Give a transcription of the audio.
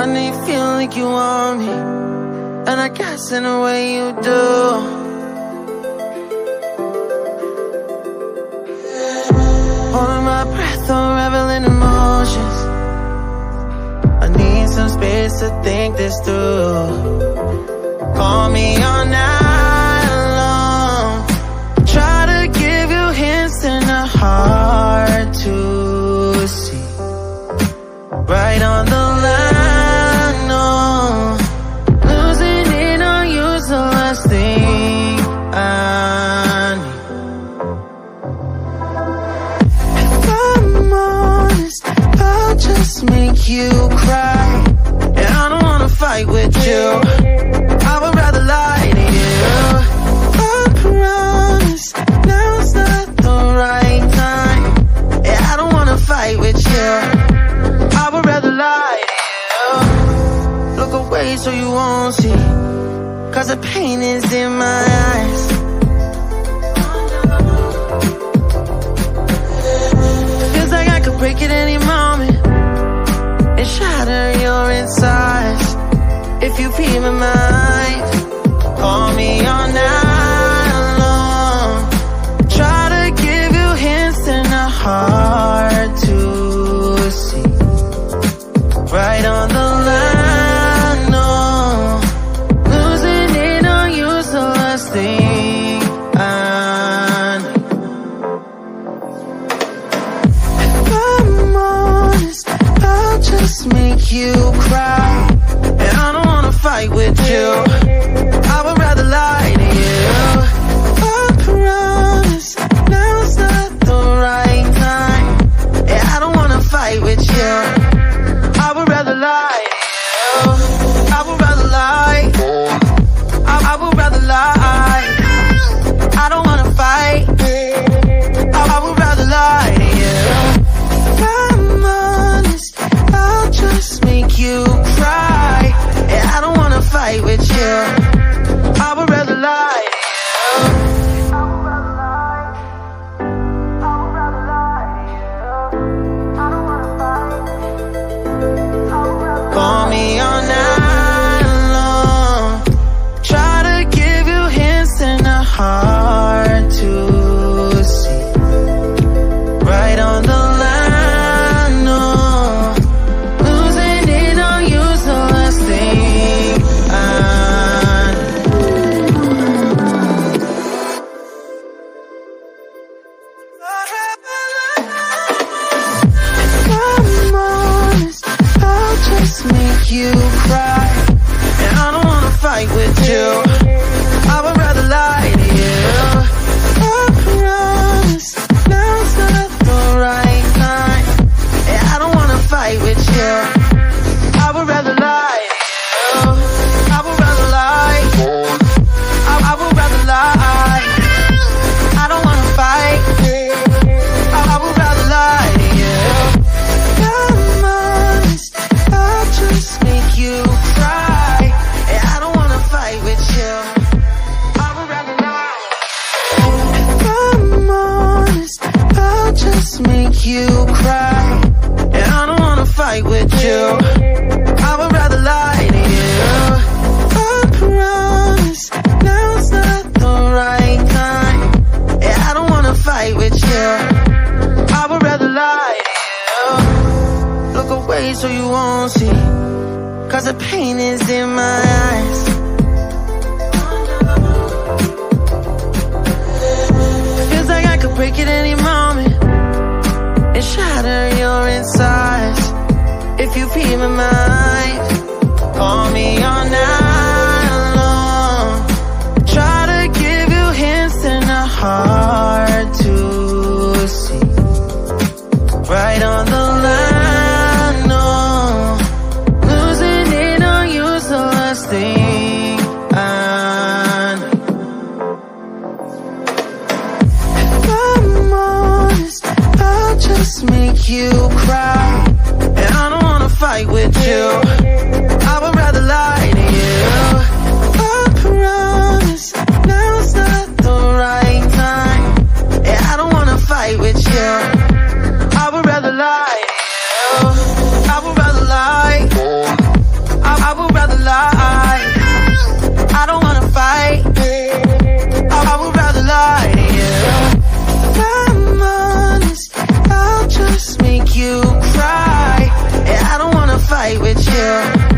I know you feel like you want me, and I guess in a way you do. Holding my breath, unraveling emotions. I need some space to think this through. Call me all night long. Try to give you hints and a hard to see. Right on the line, no. Losing it on you's the last thing I need. If I'm honest, I'll just make you cry. And I don't wanna fight with you. I would rather lie to you. I promise now's not the right time. Yeah, I don't wanna fight with you. I would rather lie to you. Look away so you won't see, 'cause the pain is in my eyes. Feels like I could break at any moment and shatter your insides. If you be my mind, call me all night long. Try to give you hints and a hard to see. Right on the line, no. Losing it on you's the last thing I need. If I'm honest, I'll just make you cry. And I don't wanna fight with you. I would rather lie to you. I promise now's not the right time. Yeah, I don't wanna fight with you. I would rather lie to you. I would rather lie. I would rather lie. I don't wanna fight. I would rather lie to you. If I'm honest, I'll just make you cry. Yeah, I don't wanna fight with you. I would rather lie to you. I would rather lie. I would rather lie to you. I don't wanna fight. I would rather lie. Call me all night long. Try to give you hints and a hard to see. Right on the line, no. Losing it on you's the last thing I need. If I'm honest, I'll just make you cry. And I don't wanna fight with you. I would rather lie to you. I promise now's not the right time. Yeah, I don't wanna fight with you. I would rather lie to you. I would rather lie. I would rather lie. I don't wanna fight. I would rather lie to you. If I'm honest, I'll just make you cry. Yeah, I don't wanna fight with you. I would rather lie. If I'm honest, I'll just make you cry. Yeah, I don't wanna fight with you. I would rather lie to you. I promise now's not the right time. Yeah, I don't wanna fight with you. I would rather lie to you. Look away so you won't see, 'cause the pain is in my eyes. Feels like I could break at any moment and shatter your insides. If you be my mind, call me all night long. Try to give you hints and a hard to see. Right on the line, no. Losing it on you's the last thing I need. If I'm honest, I'll just make you cry. And I don't wanna fight with you. cry. And I don't wanna fight with you.